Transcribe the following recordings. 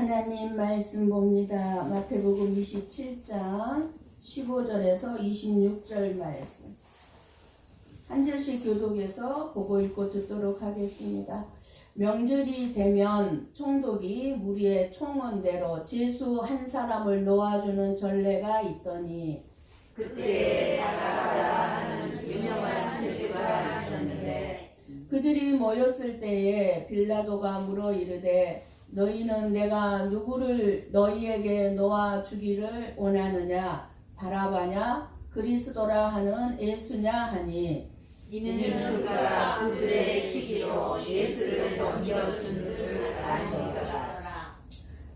하나님 말씀 봅니다. 마태복음 27장 15절에서 26절 말씀. 한 절씩 교독해서 보고 읽고 듣도록 하겠습니다. 명절이 되면 총독이 무리의 총원대로 제수 한 사람을 놓아주는 전례가 있더니 그때 바라바라 하는 유명한 제수가 있었는데 그들이 모였을 때에 빌라도가 물어 이르되 너희는 내가 누구를 너희에게 놓아주기를 원하느냐 바라바냐 그리스도라 하는 예수냐 하니 이는 그가 그들의 시기로 예수를 넘겨준 줄 아니더라.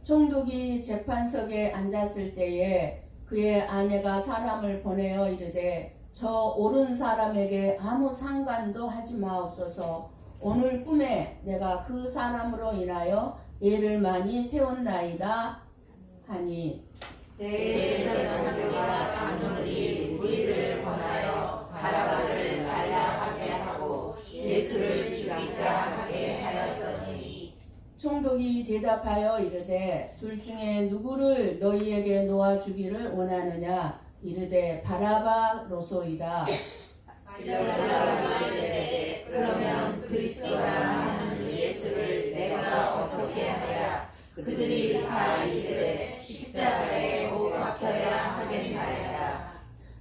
총독이 재판석에 앉았을 때에 그의 아내가 사람을 보내어 이르되 저 옳은 사람에게 아무 상관도 하지 마옵소서. 오늘 꿈에 내가 그 사람으로 인하여 애를 많이 태웠나이다 하니 대제사장들과 장로들이 우리를 권하여 바라바를 날라하게 하고 예수를 죽이자 하게 하였더니 총독이 대답하여 이르되 둘 중에 누구를 너희에게 놓아주기를 원하느냐 이르되 바라바로소이다. 빌라도가 이르되 그러면 그리스도라 하는 예수를 내가 어떻게 하랴. 그들이 다 이르되 십자가에 못 박혀야 하겠나이다.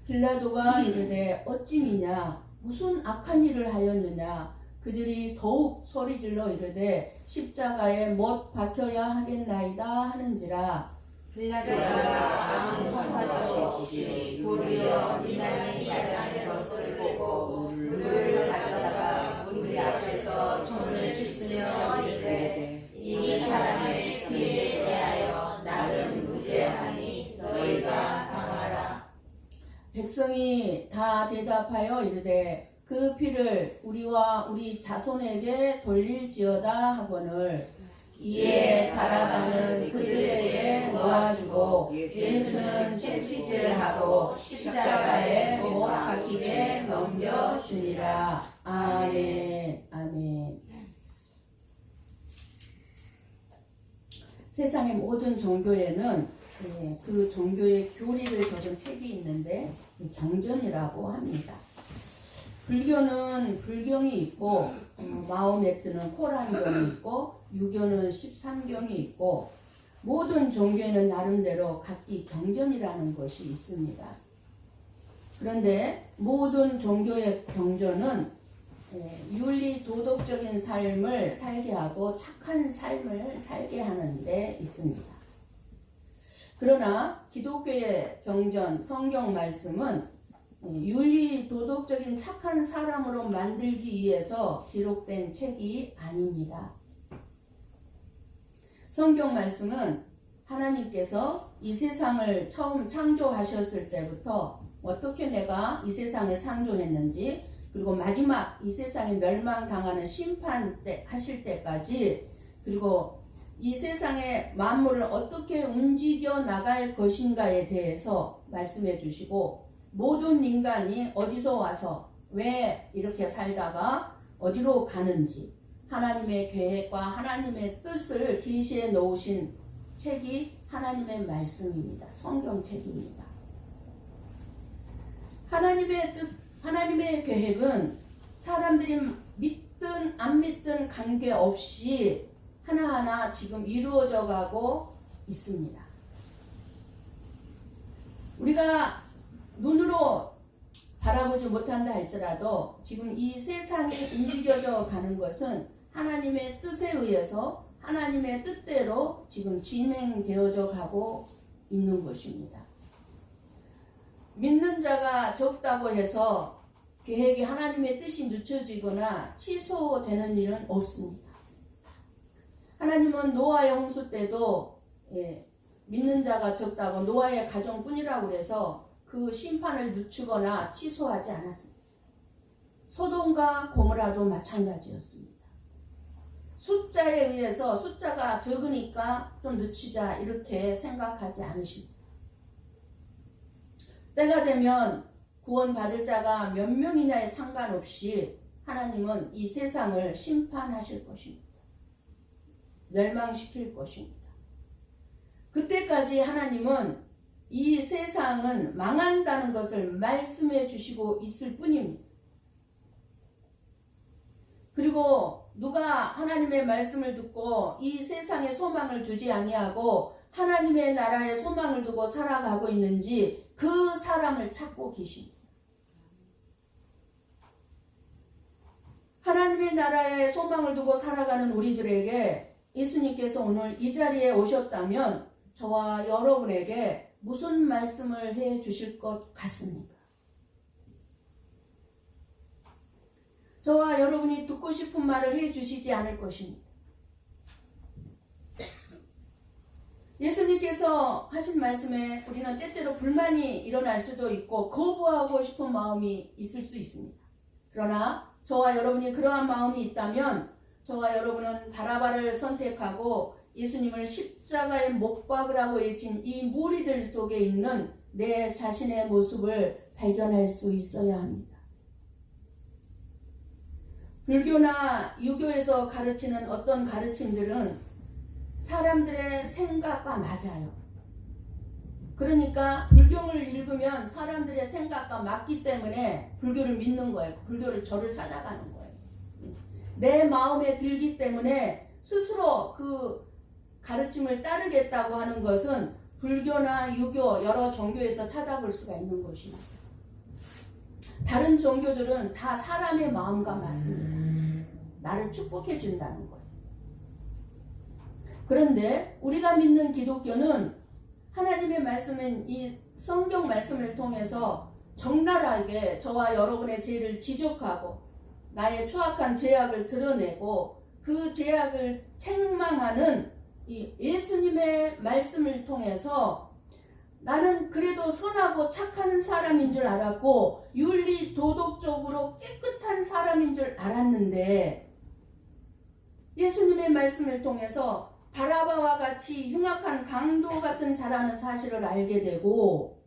빌라도가 이르되 어찌미냐 무슨 악한 일을 하였느냐. 그들이 더욱 소리질러 이르되 십자가에 못 박혀야 하겠나이다 하는지라. 빌라도가 아무 상관도 없이 도리어 미나리 야단의 것을 보고 물을 가져다가 무리 앞에서 손을 씻으며 이르되 이 사람의 피에 대하여 나는 무죄하니 너희가 당하라. 백성이 다 대답하여 이르되 그 피를 우리와 우리 자손에게 돌릴지어다 하거늘 이에 바라바는 그들에게 놓아주고 예수는 채찍질하고 십자가에 못 박히게 넘겨주니라. 아멘. 아멘. 세상의 모든 종교에는 그 종교의 교리를 적은 책이 있는데 경전이라고 합니다. 불교는 불경이 있고 마호메트는 코란경이 있고 유교는 13경이 있고 모든 종교에는 나름대로 각기 경전이라는 것이 있습니다. 그런데 모든 종교의 경전은 윤리 도덕적인 삶을 살게 하고 착한 삶을 살게 하는 데 있습니다. 그러나 기독교의 경전, 성경 말씀은 윤리 도덕적인 착한 사람으로 만들기 위해서 기록된 책이 아닙니다. 성경 말씀은 하나님께서 이 세상을 처음 창조하셨을 때부터 어떻게 내가 이 세상을 창조했는지 그리고 마지막 이 세상이 멸망당하는 심판 때 하실 때까지 그리고 이 세상의 만물을 어떻게 움직여 나갈 것인가에 대해서 말씀해 주시고 모든 인간이 어디서 와서 왜 이렇게 살다가 어디로 가는지 하나님의 계획과 하나님의 뜻을 계시해 놓으신 책이 하나님의 말씀입니다. 성경책입니다. 하나님의 뜻, 하나님의 계획은 사람들이 믿든 안 믿든 관계없이 하나하나 지금 이루어져 가고 있습니다. 우리가 눈으로 바라보지 못한다 할지라도 지금 이 세상이 움직여져 가는 것은 하나님의 뜻에 의해서 하나님의 뜻대로 지금 진행되어져 가고 있는 것입니다. 믿는 자가 적다고 해서 계획이 하나님의 뜻이 늦춰지거나 취소되는 일은 없습니다. 하나님은 노아의 홍수 때도 믿는 자가 적다고 노아의 가정뿐이라고 해서 그 심판을 늦추거나 취소하지 않았습니다. 소돔과 고모라도 마찬가지였습니다. 숫자에 의해서 숫자가 적으니까 좀 늦추자 이렇게 생각하지 않으십니다. 때가 되면 구원받을 자가 몇 명이냐에 상관없이 하나님은 이 세상을 심판하실 것입니다. 멸망시킬 것입니다. 그때까지 하나님은 이 세상은 망한다는 것을 말씀해 주시고 있을 뿐입니다. 그리고 누가 하나님의 말씀을 듣고 이 세상에 소망을 두지 아니하고 하나님의 나라에 소망을 두고 살아가고 있는지 그 사람을 찾고 계십니다. 하나님의 나라에 소망을 두고 살아가는 우리들에게 예수님께서 오늘 이 자리에 오셨다면 저와 여러분에게 무슨 말씀을 해 주실 것 같습니까? 저와 여러분이 듣고 싶은 말을 해 주시지 않을 것입니다. 예수님께서 하신 말씀에 우리는 때때로 불만이 일어날 수도 있고 거부하고 싶은 마음이 있을 수 있습니다. 그러나 저와 여러분이 그러한 마음이 있다면 저와 여러분은 바라바를 선택하고 예수님을 십자가에 못 박으라고 외친 이 무리들 속에 있는 내 자신의 모습을 발견할 수 있어야 합니다. 불교나 유교에서 가르치는 어떤 가르침들은 사람들의 생각과 맞아요. 그러니까 불경을 읽으면 사람들의 생각과 맞기 때문에 불교를 믿는 거예요. 불교를 절을 찾아가는 거예요. 내 마음에 들기 때문에 스스로 그 가르침을 따르겠다고 하는 것은 불교나 유교 여러 종교에서 찾아볼 수가 있는 것입니다. 다른 종교들은 다 사람의 마음과 맞습니다. 나를 축복해 준다는 거예요. 그런데 우리가 믿는 기독교는 하나님의 말씀은 이 성경 말씀을 통해서 적나라하게 저와 여러분의 죄를 지적하고 나의 추악한 죄악을 드러내고 그 죄악을 책망하는 이 예수님의 말씀을 통해서 나는 그래도 선하고 착한 사람인 줄 알았고 윤리 도덕적으로 깨끗한 사람인 줄 알았는데 예수님의 말씀을 통해서 바라바와 같이 흉악한 강도 같은 자라는 사실을 알게 되고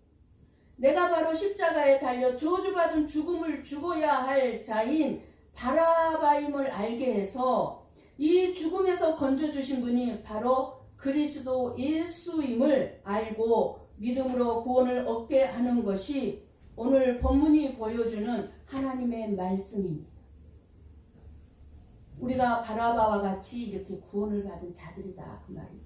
내가 바로 십자가에 달려 저주받은 죽음을 죽어야 할 자인 바라바임을 알게 해서 이 죽음에서 건져주신 분이 바로 그리스도 예수임을 알고 믿음으로 구원을 얻게 하는 것이 오늘 본문이 보여주는 하나님의 말씀입니다. 우리가 바라바와 같이 이렇게 구원을 받은 자들이다 그 말입니다.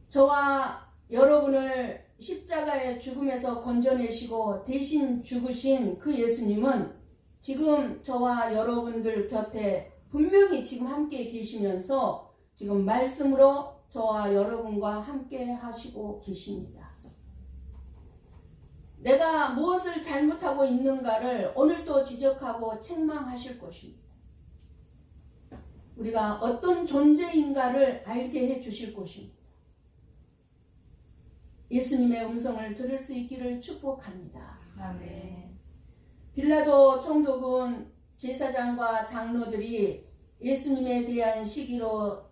저와 여러분을 십자가의 죽음에서 건져내시고 대신 죽으신 그 예수님은 지금 저와 여러분들 곁에 분명히 지금 함께 계시면서 지금 말씀으로 저와 여러분과 함께 하시고 계십니다. 내가 무엇을 잘못하고 있는가를 오늘도 지적하고 책망하실 것입니다. 우리가 어떤 존재인가를 알게 해 주실 것입니다. 예수님의 음성을 들을 수 있기를 축복합니다. 아멘. 빌라도 총독은 제사장과 장로들이 예수님에 대한 시기로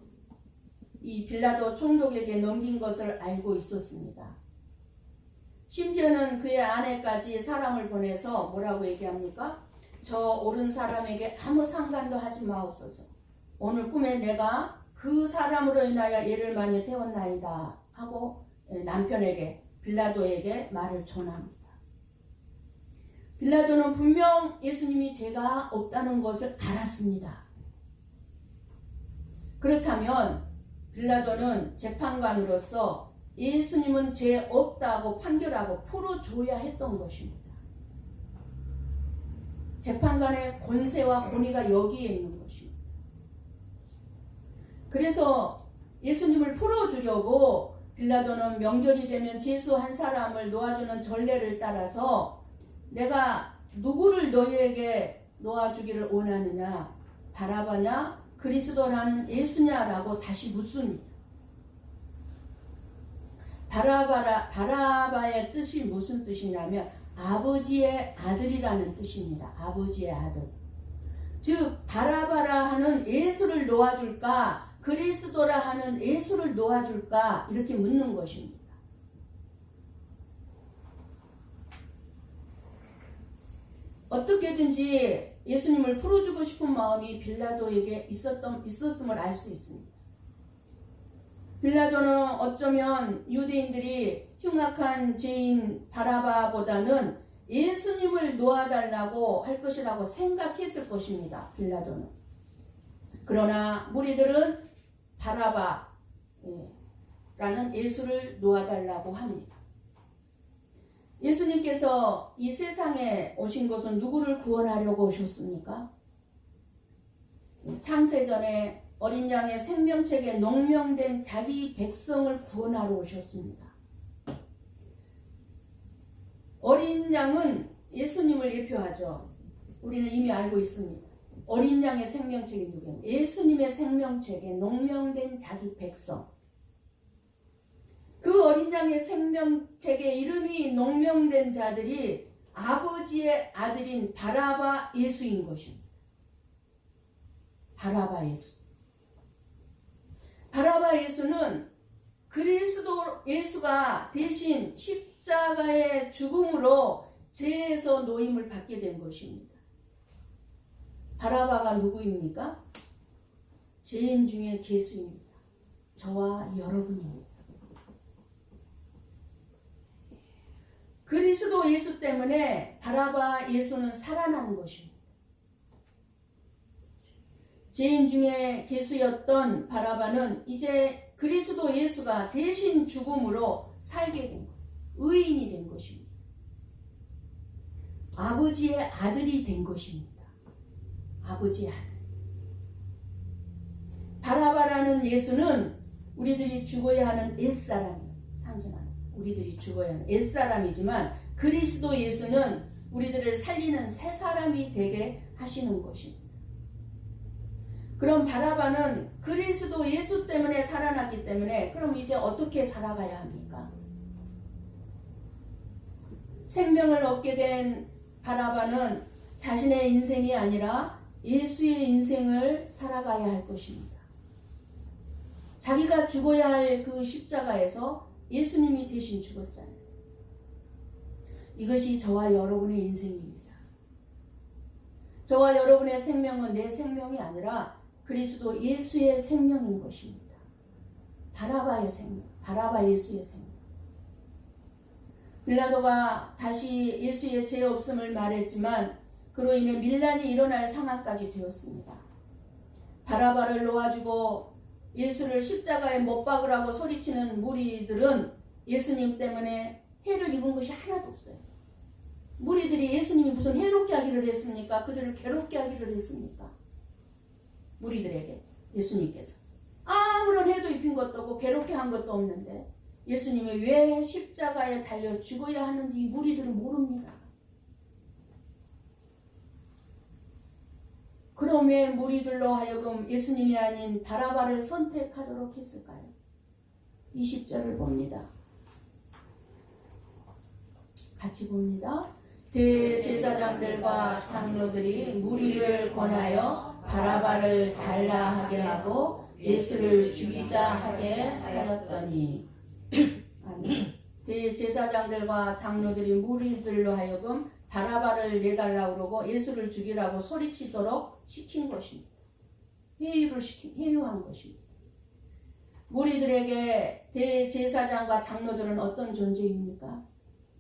이 빌라도 총독에게 넘긴 것을 알고 있었습니다. 심지어는 그의 아내까지 사람을 보내서 뭐라고 얘기합니까? 저 옳은 사람에게 아무 상관도 하지 마옵소서. 오늘 꿈에 내가 그 사람으로 인하여 얘를 많이 태웠나이다 하고 남편에게 빌라도에게 말을 전합니다. 빌라도는 분명 예수님이 죄가 없다는 것을 알았습니다. 그렇다면 빌라도는 재판관으로서 예수님은 죄 없다고 판결하고 풀어줘야 했던 것입니다. 재판관의 권세와 권위가 여기에 있는 것입니다. 그래서 예수님을 풀어주려고 빌라도는 명절이 되면 제수 한 사람을 놓아주는 전례를 따라서 내가 누구를 너희에게 놓아주기를 원하느냐? 바라바냐? 그리스도라는 예수냐라고 다시 묻습니다. 바라바의 뜻이 무슨 뜻이냐면 아버지의 아들이라는 뜻입니다. 아버지의 아들. 즉 바라바라 하는 예수를 놓아줄까 그리스도라 하는 예수를 놓아줄까 이렇게 묻는 것입니다. 어떻게든지 예수님을 풀어주고 싶은 마음이 빌라도에게 있었음을 알 수 있습니다. 빌라도는 어쩌면 유대인들이 흉악한 죄인 바라바보다는 예수님을 놓아달라고 할 것이라고 생각했을 것입니다. 빌라도는. 그러나 무리들은 바라바라는 예수를 놓아달라고 합니다. 예수님께서 이 세상에 오신 것은 누구를 구원하려고 오셨습니까? 창세전에 어린 양의 생명책에 농명된 자기 백성을 구원하러 오셨습니다. 어린 양은 예수님을 예표하죠. 우리는 이미 알고 있습니다. 어린 양의 생명책이 누구예요? 예수님의 생명책에 농명된 자기 백성. 그 어린 양의 생명책에 이름이 농명된 자들이 아버지의 아들인 바라바 예수인 것입니다. 바라바 예수. 바라바 예수는 그리스도 예수가 대신 십자가의 죽음으로 죄에서 노임을 받게 된 것입니다. 바라바가 누구입니까? 죄인 중에 괴수입니다. 저와 여러분입니다. 그리스도 예수 때문에 바라바 예수는 살아난 것입니다. 죄인 중에 괴수였던 바라바는 이제 그리스도 예수가 대신 죽음으로 살게 된 것, 의인이 된 것입니다. 아버지의 아들이 된 것입니다. 아버지의 아들. 바라바라는 예수는 우리들이 죽어야 하는 옛사람을 상징하는, 우리들이 죽어야 하는 옛사람이지만 그리스도 예수는 우리들을 살리는 새 사람이 되게 하시는 것입니다. 그럼 바라바는 그리스도 예수 때문에 살아났기 때문에 그럼 이제 어떻게 살아가야 합니까? 생명을 얻게 된 바라바는 자신의 인생이 아니라 예수의 인생을 살아가야 할 것입니다. 자기가 죽어야 할 그 십자가에서 예수님이 대신 죽었잖아요. 이것이 저와 여러분의 인생입니다. 저와 여러분의 생명은 내 생명이 아니라 그리스도 예수의 생명인 것입니다. 바라바의 생명, 바라바 예수의 생명. 빌라도가 다시 예수의 죄 없음을 말했지만 그로 인해 밀란이 일어날 상황까지 되었습니다. 바라바를 놓아주고 예수를 십자가에 못 박으라고 소리치는 무리들은 예수님 때문에 해를 입은 것이 하나도 없어요. 무리들이 예수님이 무슨 해롭게 하기를 했습니까? 그들을 괴롭게 하기를 했습니까? 무리들에게 예수님께서 아무런 해도 입힌 것도 없고 괴롭게 한 것도 없는데 예수님이 왜 십자가에 달려 죽어야 하는지 무리들은 모릅니다. 그럼 왜 무리들로 하여금 예수님이 아닌 바라바를 선택하도록 했을까요? 20절을 봅니다. 같이 봅니다. 대제사장들과 장로들이 무리를 권하여 바라바를 달라 하게 하고 예수를 죽이자 하게 하였더니 아니, 대제사장들과 장로들이 무리들로 하여금 바라바를 내달라고 그러고 예수를 죽이라고 소리치도록 시킨 것입니다. 회유한 것입니다. 무리들에게 대제사장과 장로들은 어떤 존재입니까?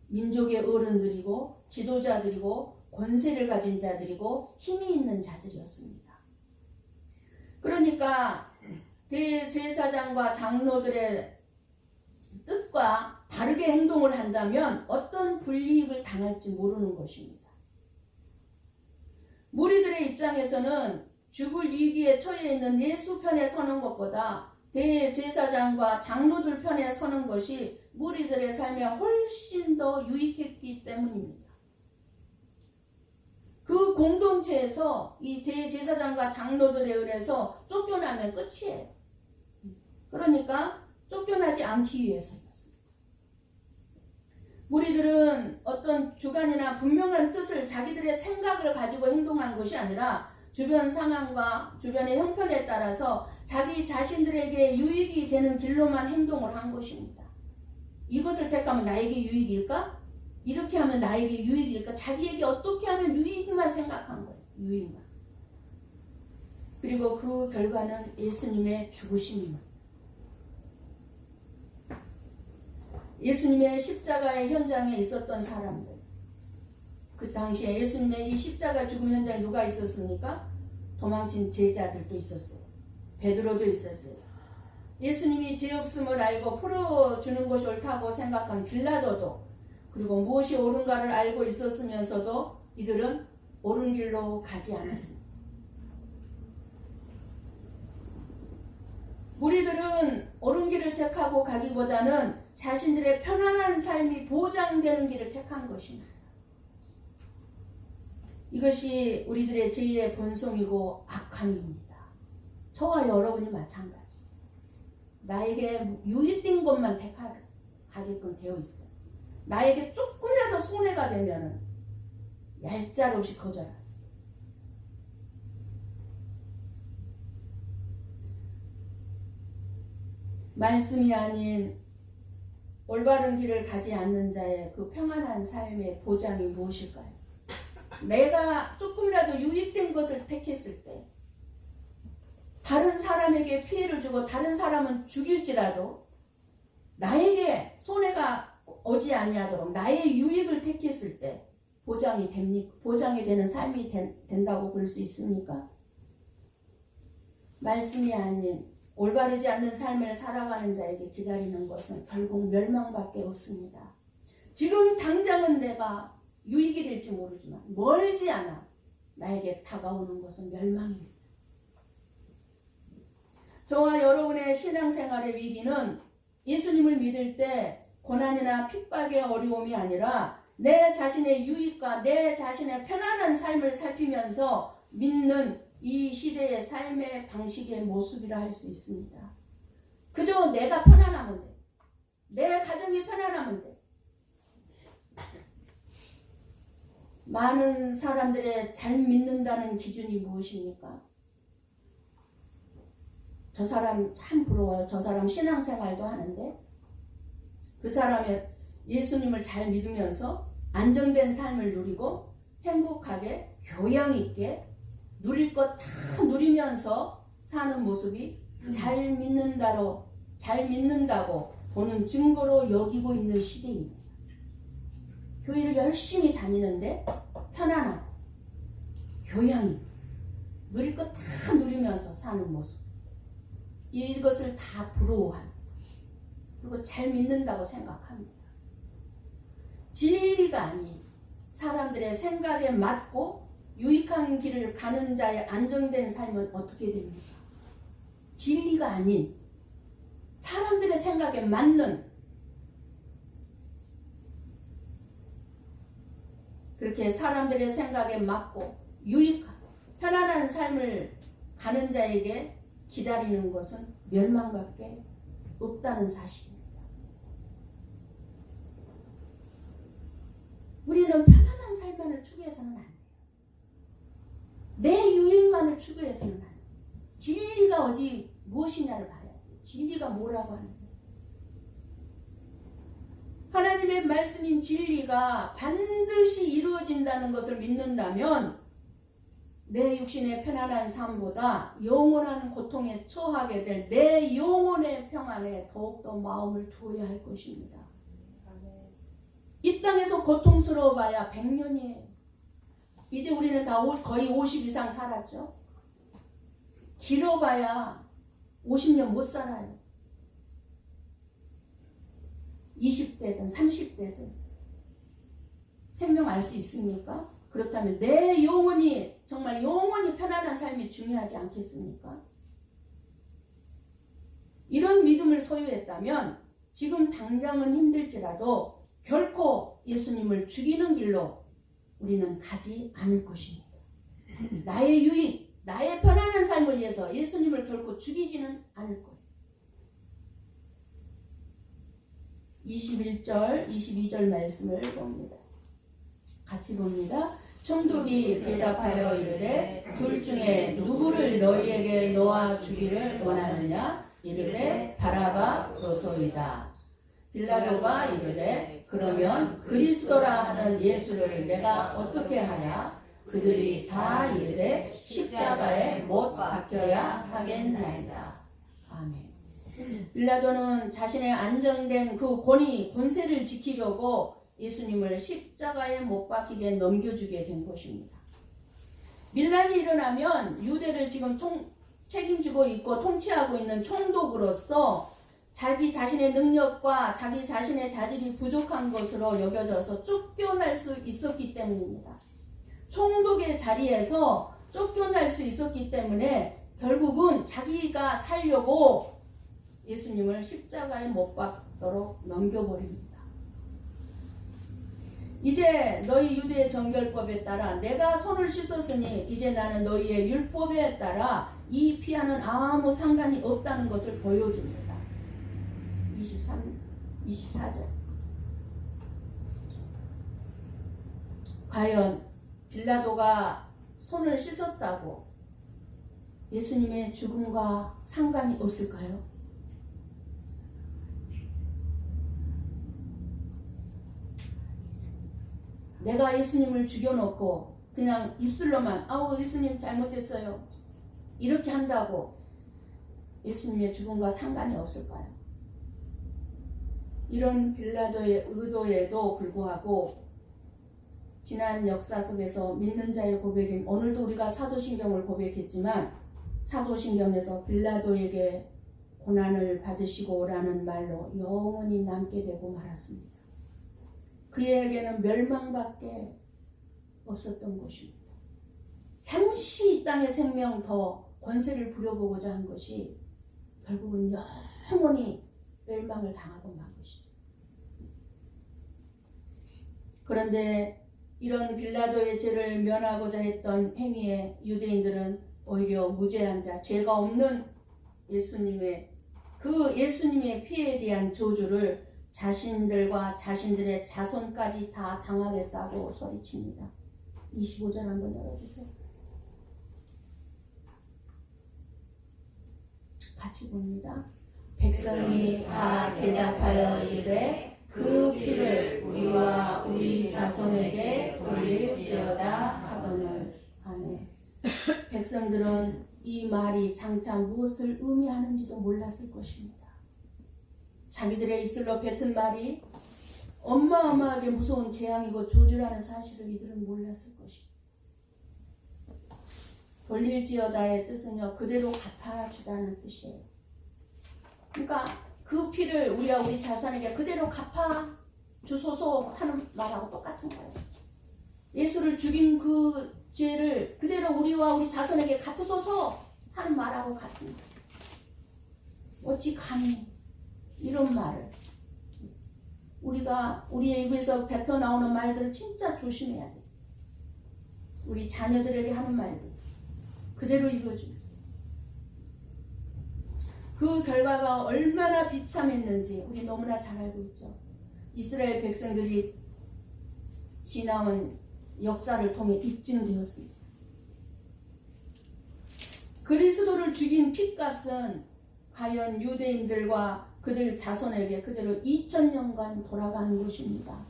민족의 어른들이고 지도자들이고 권세를 가진 자들이고 힘이 있는 자들이었습니다. 그러니까 대제사장과 장로들의 뜻과 다르게 행동을 한다면 어떤 불이익을 당할지 모르는 것입니다. 무리들의 입장에서는 죽을 위기에 처해 있는 예수 편에 서는 것보다 대제사장과 장로들 편에 서는 것이 무리들의 삶에 훨씬 더 유익했기 때문입니다. 그 공동체에서 이 대제사장과 장로들에 의해서 쫓겨나면 끝이에요. 그러니까 쫓겨나지 않기 위해서였습니다. 무리들은 어떤 주관이나 분명한 뜻을 자기들의 생각을 가지고 행동한 것이 아니라 주변 상황과 주변의 형편에 따라서 자기 자신들에게 유익이 되는 길로만 행동을 한 것입니다. 이것을 택하면 나에게 유익일까? 이렇게 하면 나에게 유익일까? 자기에게 어떻게 하면 유익만 생각한 거예요. 유익만. 그리고 그 결과는 예수님의 죽으심입니다. 예수님의 십자가의 현장에 있었던 사람들, 그 당시에 예수님의 이 십자가 죽음 현장에 누가 있었습니까? 도망친 제자들도 있었어요. 베드로도 있었어요. 예수님이 죄 없음을 알고 풀어주는 것이 옳다고 생각한 빌라도도, 그리고 무엇이 옳은가를 알고 있었으면서도 이들은 옳은 길로 가지 않았습니다. 우리들은 옳은 길을 택하고 가기보다는 자신들의 편안한 삶이 보장되는 길을 택한 것입니다. 이것이 우리들의 죄의 본성이고 악함입니다. 저와 여러분이 마찬가지. 나에게 유익된 것만 택하게끔 되어 있어요. 나에게 조금이라도 손해가 되면은 얄짤없이 거절합니다. 말씀이 아닌 올바른 길을 가지 않는 자의 그 평안한 삶의 보장이 무엇일까요? 내가 조금이라도 유익된 것을 택했을 때 다른 사람에게 피해를 주고 다른 사람은 죽일지라도 나에게 손해가 오지 아니하도록 나의 유익을 택했을 때 보장이 됩니까? 보장이 되는 삶이 된다고 볼 수 있습니까? 말씀이 아닌 올바르지 않는 삶을 살아가는 자에게 기다리는 것은 결국 멸망밖에 없습니다. 지금 당장은 내가 유익이 될지 모르지만 멀지 않아 나에게 다가오는 것은 멸망입니다. 저와 여러분의 신앙생활의 위기는 예수님을 믿을 때 고난이나 핍박의 어려움이 아니라 내 자신의 유익과 내 자신의 편안한 삶을 살피면서 믿는 이 시대의 삶의 방식의 모습이라 할 수 있습니다. 그저 내가 편안하면 돼. 내 가정이 편안하면 돼. 많은 사람들의 잘 믿는다는 기준이 무엇입니까? 저 사람 참 부러워요. 저 사람 신앙생활도 하는데 그 사람의 예수님을 잘 믿으면서 안정된 삶을 누리고 행복하게 교양 있게 누릴 것 다 누리면서 사는 모습이 잘 믿는다고 보는 증거로 여기고 있는 시대입니다. 교회를 열심히 다니는데 편안하고 교양이 누릴 것 다 누리면서 사는 모습, 이것을 다 부러워합니다. 그리고 잘 믿는다고 생각합니다. 진리가 아닌 사람들의 생각에 맞고 유익한 길을 가는 자의 안정된 삶은 어떻게 됩니까? 진리가 아닌 사람들의 생각에 맞는, 그렇게 사람들의 생각에 맞고 유익한 편안한 삶을 가는 자에게 기다리는 것은 멸망밖에 없다는 사실입니다. 우리는 편안한 삶만을 추구해서는 안 돼요. 내 유익만을 추구해서는 안 돼요. 진리가 어디 무엇이냐를 봐야 돼요. 진리가 뭐라고 하는데. 하나님의 말씀인 진리가 반드시 이루어진다는 것을 믿는다면 내 육신의 편안한 삶보다 영원한 고통에 처하게 될 내 영혼의 평안에 더욱더 마음을 두어야 할 것입니다. 이 땅에서 고통스러워 봐야 100년이에요. 이제 우리는 다 거의 50 이상 살았죠. 길어봐야 50년 못 살아요. 20대든 30대든 생명 알 수 있습니까? 그렇다면 내 영혼이 정말 영원히 편안한 삶이 중요하지 않겠습니까? 이런 믿음을 소유했다면 지금 당장은 힘들지라도 결코 예수님을 죽이는 길로 우리는 가지 않을 것입니다. 나의 유익, 나의 편안한 삶을 위해서 예수님을 결코 죽이지는 않을 거예요. 21절, 22절 말씀을 봅니다. 같이 봅니다. 총독이 대답하여 이르되 둘 중에 누구를 너희에게 놓아 주기를 원하느냐? 이르되 바라바로소이다. 빌라도가 이르되 그러면 그리스도라 하는 예수를 내가 어떻게 하랴? 그들이 다 이르되 십자가에 못 박혀야 하겠나이다. 아멘. 빌라도는 자신의 안정된 그 권세를 지키려고 예수님을 십자가에 못 박히게 넘겨주게 된 것입니다. 밀란이 일어나면 유대를 지금 책임지고 있고 통치하고 있는 총독으로서 자기 자신의 능력과 자기 자신의 자질이 부족한 것으로 여겨져서 쫓겨날 수 있었기 때문입니다. 총독의 자리에서 쫓겨날 수 있었기 때문에 결국은 자기가 살려고 예수님을 십자가에 못 박도록 넘겨버립니다. 이제 너희 유대의 정결법에 따라 내가 손을 씻었으니 이제 나는 너희의 율법에 따라 이 피와는 아무 상관이 없다는 것을 보여줍니다. 24절. 과연 빌라도가 손을 씻었다고 예수님의 죽음과 상관이 없을까요? 내가 예수님을 죽여놓고 그냥 입술로만 아우 예수님 잘못했어요 이렇게 한다고 예수님의 죽음과 상관이 없을까요? 이런 빌라도의 의도에도 불구하고 지난 역사 속에서 믿는 자의 고백인 오늘도 우리가 사도신경을 고백했지만 사도신경에서 빌라도에게 고난을 받으시고 라는 말로 영원히 남게 되고 말았습니다. 그에게는 멸망밖에 없었던 것입니다. 잠시 이 땅의 생명 더 권세를 부려보고자 한 것이 결국은 영원히 멸망을 당하고 만 것이죠. 그런데 이런 빌라도의 죄를 면하고자 했던 행위에 유대인들은 오히려 무죄한 자, 죄가 없는 예수님의 피해에 대한 저주를 자신들과 자신들의 자손까지 다 당하겠다고 소리칩니다. 25절 한번 열어주세요. 같이 봅니다. 백성이 다 대답하여 이르되 그 피를 우리와 우리 자손에게 돌릴지어다 하거늘. 아멘. 백성들은 이 말이 장차 무엇을 의미하는지도 몰랐을 것입니다. 자기들의 입술로 뱉은 말이 어마어마하게 무서운 재앙이고 저주라는 사실을 이들은 몰랐을 것입니다. 돌릴지어다의 뜻은요, 그대로 갚아주다는 뜻이에요. 그러니까 그 피를 우리와 우리 자손에게 그대로 갚아주소서 하는 말하고 똑같은 거예요. 예수를 죽인 그 죄를 그대로 우리와 우리 자손에게 갚으소서 하는 말하고 같은 거예요. 어찌 감히 이런 말을 우리의 입에서 뱉어 나오는 말들을 진짜 조심해야 돼요. 우리 자녀들에게 하는 말들 그대로 이루어집니다. 그 결과가 얼마나 비참했는지 우리 너무나 잘 알고 있죠. 이스라엘 백성들이 지나온 역사를 통해 입증되었습니다. 그리스도를 죽인 핏값은 과연 유대인들과 그들 자손에게 그대로 2000년간 돌아가는 것입니다.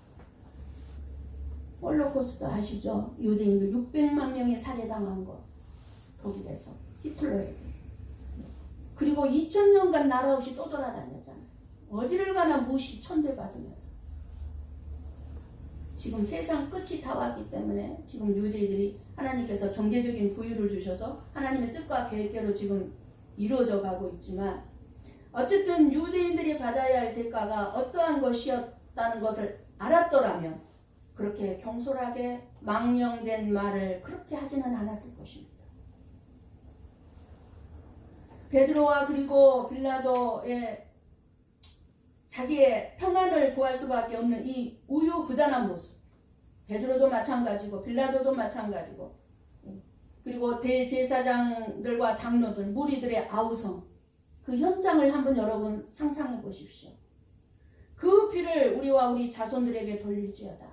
홀로코스트 아시죠? 유대인들 600만 명이 살해당한 것, 독일에서 히틀러에게. 그리고 2000년간 나라 없이 또 돌아다녔잖아요. 어디를 가나 무시 천대받으면서. 지금 세상 끝이 다 왔기 때문에 지금 유대인들이 하나님께서 경제적인 부유를 주셔서 하나님의 뜻과 계획대로 지금 이루어져 가고 있지만, 어쨌든 유대인들이 받아야 할 대가가 어떠한 것이었다는 것을 알았더라면 그렇게 경솔하게 망령된 말을 그렇게 하지는 않았을 것입니다. 베드로와 그리고 빌라도의 자기의 평안을 구할 수밖에 없는 이 우유부단한 모습, 베드로도 마찬가지고 빌라도도 마찬가지고, 그리고 대제사장들과 장로들, 무리들의 아우성, 그 현장을 한번 여러분 상상해 보십시오. 그 피를 우리와 우리 자손들에게 돌릴지어다.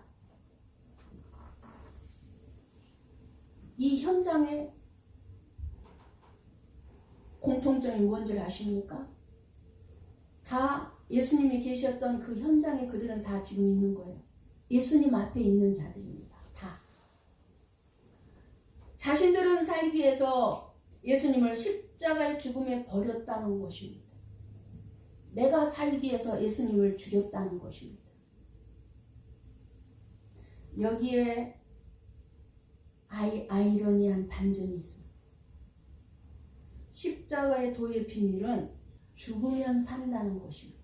이 현장에 공통점이 뭔지 아십니까? 다 예수님이 계셨던 그 현장에 그들은 다 지금 있는 거예요. 예수님 앞에 있는 자들입니다. 다. 자신들은 살기 위해서 예수님을 십자가의 죽음에 버렸다는 것입니다. 내가 살기 위해서 예수님을 죽였다는 것입니다. 여기에 아이러니한 반전이 있습니다. 십자가의 도의 비밀은 죽으면 산다는 것입니다.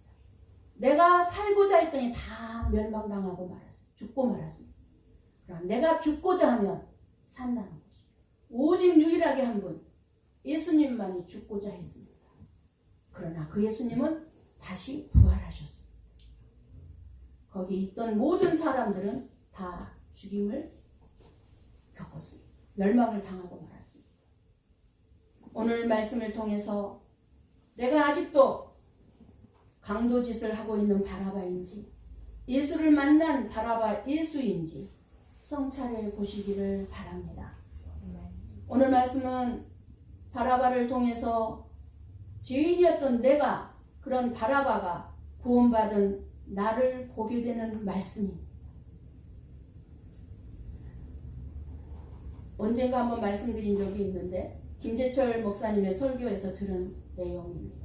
내가 살고자 했더니 다 멸망당하고 말았습니다. 죽고 말았습니다. 그럼 내가 죽고자 하면 산다는 것입니다. 오직 유일하게 한 분, 예수님만이 죽고자 했습니다. 그러나 그 예수님은 다시 부활하셨습니다. 거기 있던 모든 사람들은 다 죽임을 겪었습니다. 멸망을 당하고 말았습니다. 오늘 말씀을 통해서 내가 아직도 강도짓을 하고 있는 바라바인지 예수를 만난 바라바 예수인지 성찰해 보시기를 바랍니다. 오늘 말씀은 바라바를 통해서 죄인이었던 내가 그런 바라바가 구원받은 나를 보게 되는 말씀입니다. 언젠가 한번 말씀드린 적이 있는데 김재철 목사님의 설교에서 들은 내용입니다.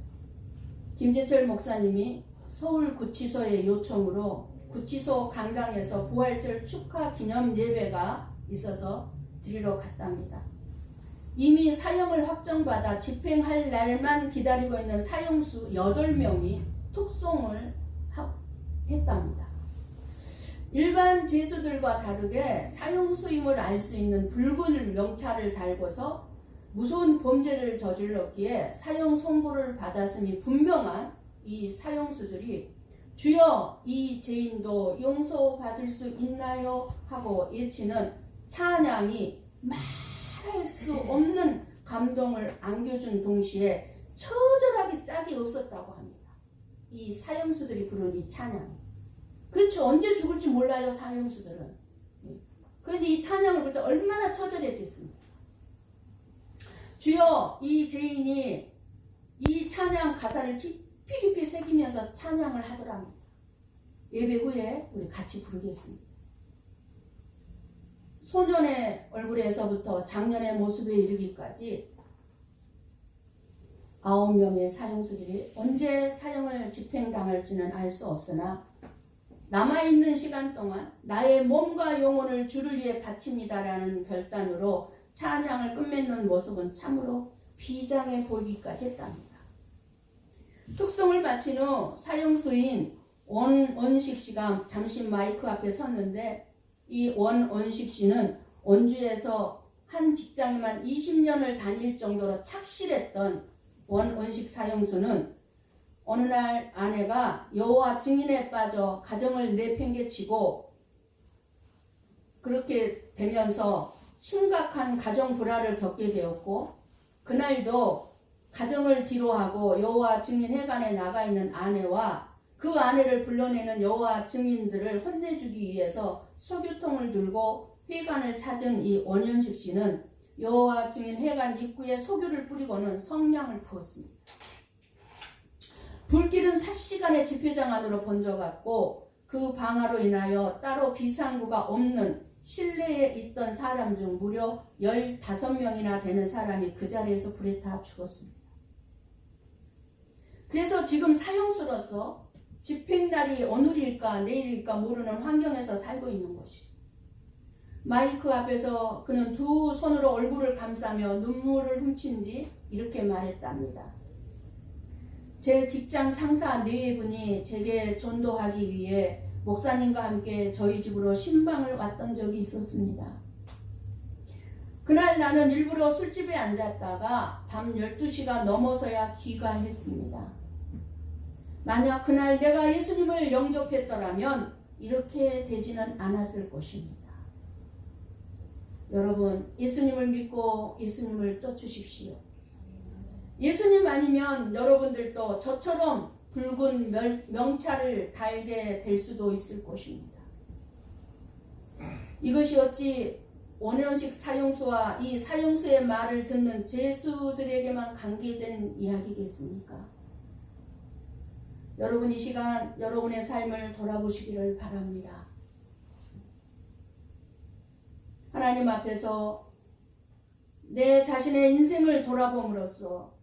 김재철 목사님이 서울구치소의 요청으로 구치소 강당에서 부활절 축하 기념 예배가 있어서 드리러 갔답니다. 이미 사형을 확정받아 집행할 날만 기다리고 있는 사형수 8명이 특송을 했답니다. 일반 죄수들과 다르게 사형수임을 알 수 있는 붉은 명찰을 달고서 무서운 범죄를 저질렀기에 사형 선고를 받았음이 분명한 이 사형수들이 주여 이 죄인도 용서받을 수 있나요? 하고 외치는 찬양이 말할 수 없는 감동을 안겨준 동시에 처절하게 짝이 없었다고 합니다. 이 사형수들이 부른 이 찬양. 그렇죠. 언제 죽을지 몰라요, 사형수들은. 그런데 이 찬양을 볼 때 얼마나 처절했겠습니까? 주여 이 죄인이 이 찬양 가사를 깊이 새기면서 찬양을 하더랍니다. 예배 후에 우리 같이 부르겠습니다. 소년의 얼굴에서부터 장년의 모습에 이르기까지 9명의 사형수들이 언제 사형을 집행당할지는 알 수 없으나 남아있는 시간 동안 나의 몸과 영혼을 주를 위해 바칩니다라는 결단으로 찬양을 끝맺는 모습은 참으로 비장해 보이기까지 했답니다. 특송을 마친 후 사형수인 원언식 씨가 잠시 마이크 앞에 섰는데 이 원언식 씨는 원주에서 한 직장에만 20년을 다닐 정도로 착실했던 원언식 사형수는 어느 날 아내가 여호와 증인에 빠져 가정을 내팽개치고 그렇게 되면서 심각한 가정 불화를 겪게 되었고 그날도 가정을 뒤로하고 여호와 증인 회관에 나가 있는 아내와 그 아내를 불러내는 여호와 증인들을 혼내주기 위해서 소교통을 들고 회관을 찾은 이 원현식 씨는 여호와 증인 회관 입구에 소교를 뿌리고는 성냥을 부었습니다. 불길은 삽시간에 집회장 안으로 번져갔고 그 방화로 인하여 따로 비상구가 없는 실내에 있던 사람 중 무려 15명이나 되는 사람이 그 자리에서 불에 타 죽었습니다. 그래서 지금 사형수로서 집행날이 오늘일까 내일일까 모르는 환경에서 살고 있는 것이죠. 마이크 앞에서 그는 두 손으로 얼굴을 감싸며 눈물을 훔친 뒤 이렇게 말했답니다. 제 직장 상사 4분이 제게 전도하기 위해 목사님과 함께 저희 집으로 신방을 왔던 적이 있었습니다. 그날 나는 일부러 술집에 앉았다가 밤 12시가 넘어서야 귀가했습니다. 만약 그날 내가 예수님을 영접했더라면 이렇게 되지는 않았을 것입니다. 여러분, 예수님을 믿고 예수님을 쫓으십시오. 예수님 아니면 여러분들도 저처럼 붉은 명찰을 달게 될 수도 있을 것입니다. 이것이 어찌 원현식 사형수와 이 사형수의 말을 듣는 죄수들에게만 관계된 이야기겠습니까? 여러분 이 시간 여러분의 삶을 돌아보시기를 바랍니다. 하나님 앞에서 내 자신의 인생을 돌아봄으로써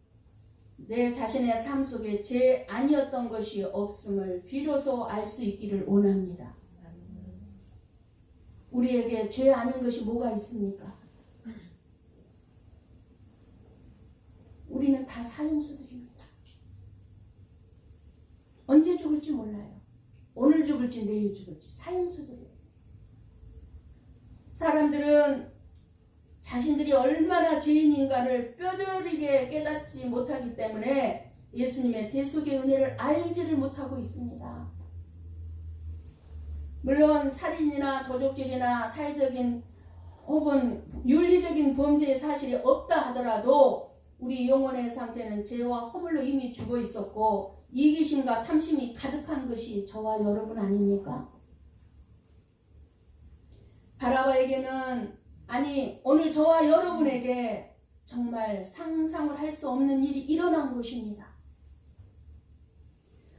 내 자신의 삶 속에 죄 아니었던 것이 없음을 비로소 알 수 있기를 원합니다. 우리에게 죄 아닌 것이 뭐가 있습니까? 우리는 다 사형수들입니다. 언제 죽을지 몰라요. 오늘 죽을지 내일 죽을지 사형수들이에요. 사람들은 자신들이 얼마나 죄인인가를 뼈저리게 깨닫지 못하기 때문에 예수님의 대속의 은혜를 알지를 못하고 있습니다. 물론 살인이나 도적질이나 사회적인 혹은 윤리적인 범죄의 사실이 없다 하더라도 우리 영혼의 상태는 죄와 허물로 이미 죽어 있었고 이기심과 탐심이 가득한 것이 저와 여러분 아닙니까? 바라바에게는 아니 오늘 저와 여러분에게 정말 상상을 할 수 없는 일이 일어난 것입니다.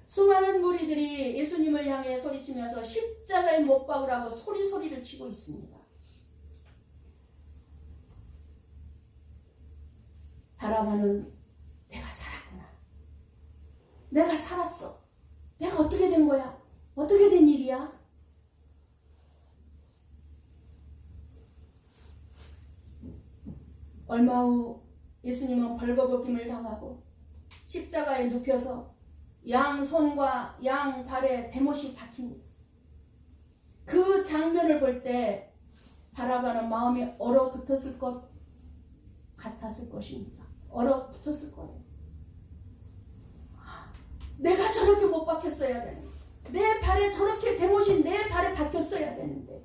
수많은 무리들이 예수님을 향해 소리치면서 십자가에 못 박으라고 소리를 치고 있습니다. 바라바는 내가 살았구나. 내가 살았어. 내가 어떻게 된 거야? 어떻게 된 일이야? 얼마 후 예수님은 벌거벗김을 당하고 십자가에 눕혀서 양손과 양발에 대못이 박힙니다. 그 장면을 볼 때 바라바는 마음이 얼어붙었을 것 같았을 것입니다. 얼어붙었을 거예요. 내가 저렇게 못 박혔어야 되는데, 내 발에 저렇게 대못이 내 발에 박혔어야 되는데,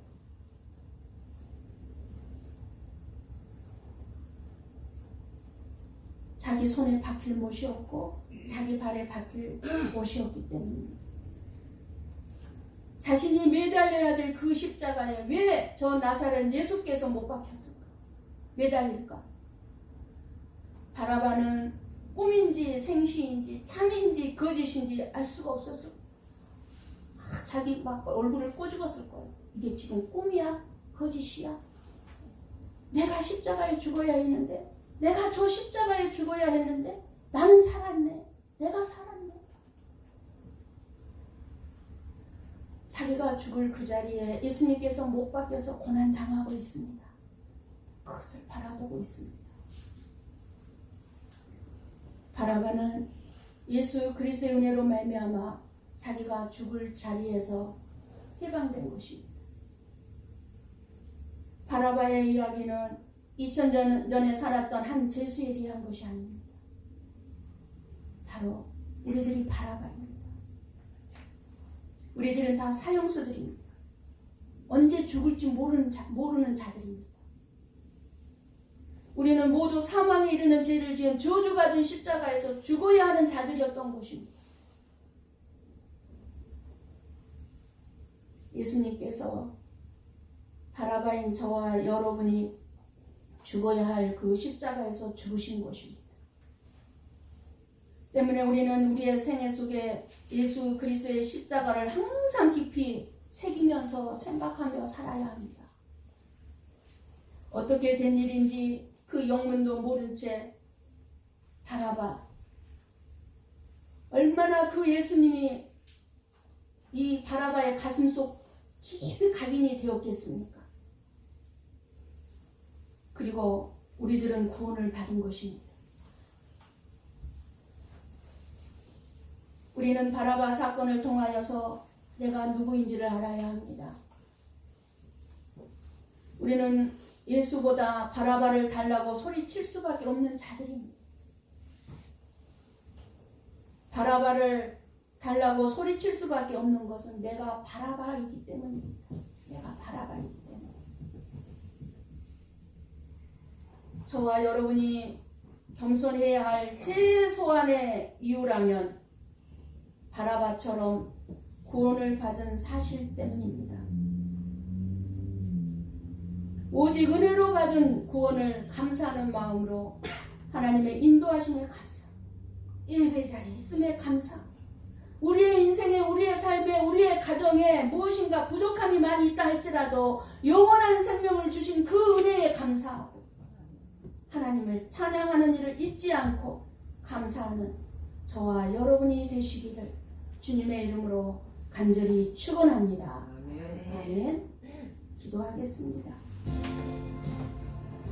자기 손에 박힐 못이었고 자기 발에 박힐 못이었기 때문입니다. 자신이 매달려야 될 그 십자가에 왜 저 나사렛 예수께서 못 박혔을까? 매달릴까? 바라바는 꿈인지 생시인지 참인지 거짓인지 알 수가 없었어. 자기 막 얼굴을 꼬집었을 거예요. 이게 지금 꿈이야? 거짓이야? 내가 십자가에 죽어야 했는데, 내가 저 십자가에 죽어야 했는데 나는 살았네. 내가 살았네. 자기가 죽을 그 자리에 예수님께서 못 박혀서 고난당하고 있습니다. 그것을 바라보고 있습니다. 바라바는 예수 그리스도의 은혜로 말미암아 자기가 죽을 자리에서 해방된 것입니다. 바라바의 이야기는 2000년 전에 살았던 한 죄수에 대한 것이 아닙니다. 바로 우리들이 바라바입니다. 우리들은 다 사형수들입니다. 언제 죽을지 모르는 자들입니다. 우리는 모두 사망에 이르는 죄를 지은 저주받은 십자가에서 죽어야 하는 자들이었던 것입니다. 예수님께서 바라바인 저와 여러분이 죽어야 할 그 십자가에서 죽으신 것입니다. 때문에 우리는 우리의 생애 속에 예수 그리스도의 십자가를 항상 깊이 새기면서 생각하며 살아야 합니다. 어떻게 된 일인지 그 영문도 모른 채 바라바, 얼마나 그 예수님이 이 바라바의 가슴속 깊이 각인이 되었겠습니까? 그리고 우리들은 구원을 받은 것입니다. 우리는 바라바 사건을 통하여서 내가 누구인지를 알아야 합니다. 우리는 예수보다 바라바를 달라고 소리칠 수밖에 없는 자들입니다. 바라바를 달라고 소리칠 수밖에 없는 것은 내가 바라바이기 때문입니다. 내가 바라바이기 때문에. 저와 여러분이 겸손해야 할 최소한의 이유라면 바라바처럼 구원을 받은 사실 때문입니다. 오직 은혜로 받은 구원을 감사하는 마음으로 하나님의 인도하심에 감사, 예배 자리에 있음에 감사, 우리의 인생에, 우리의 삶에, 우리의 가정에 무엇인가 부족함이 많이 있다 할지라도 영원한 생명을 주신 그 은혜에 감사하고 하나님을 찬양하는 일을 잊지 않고 감사하는 저와 여러분이 되시기를 주님의 이름으로 간절히 축원합니다. 아멘. 기도하겠습니다.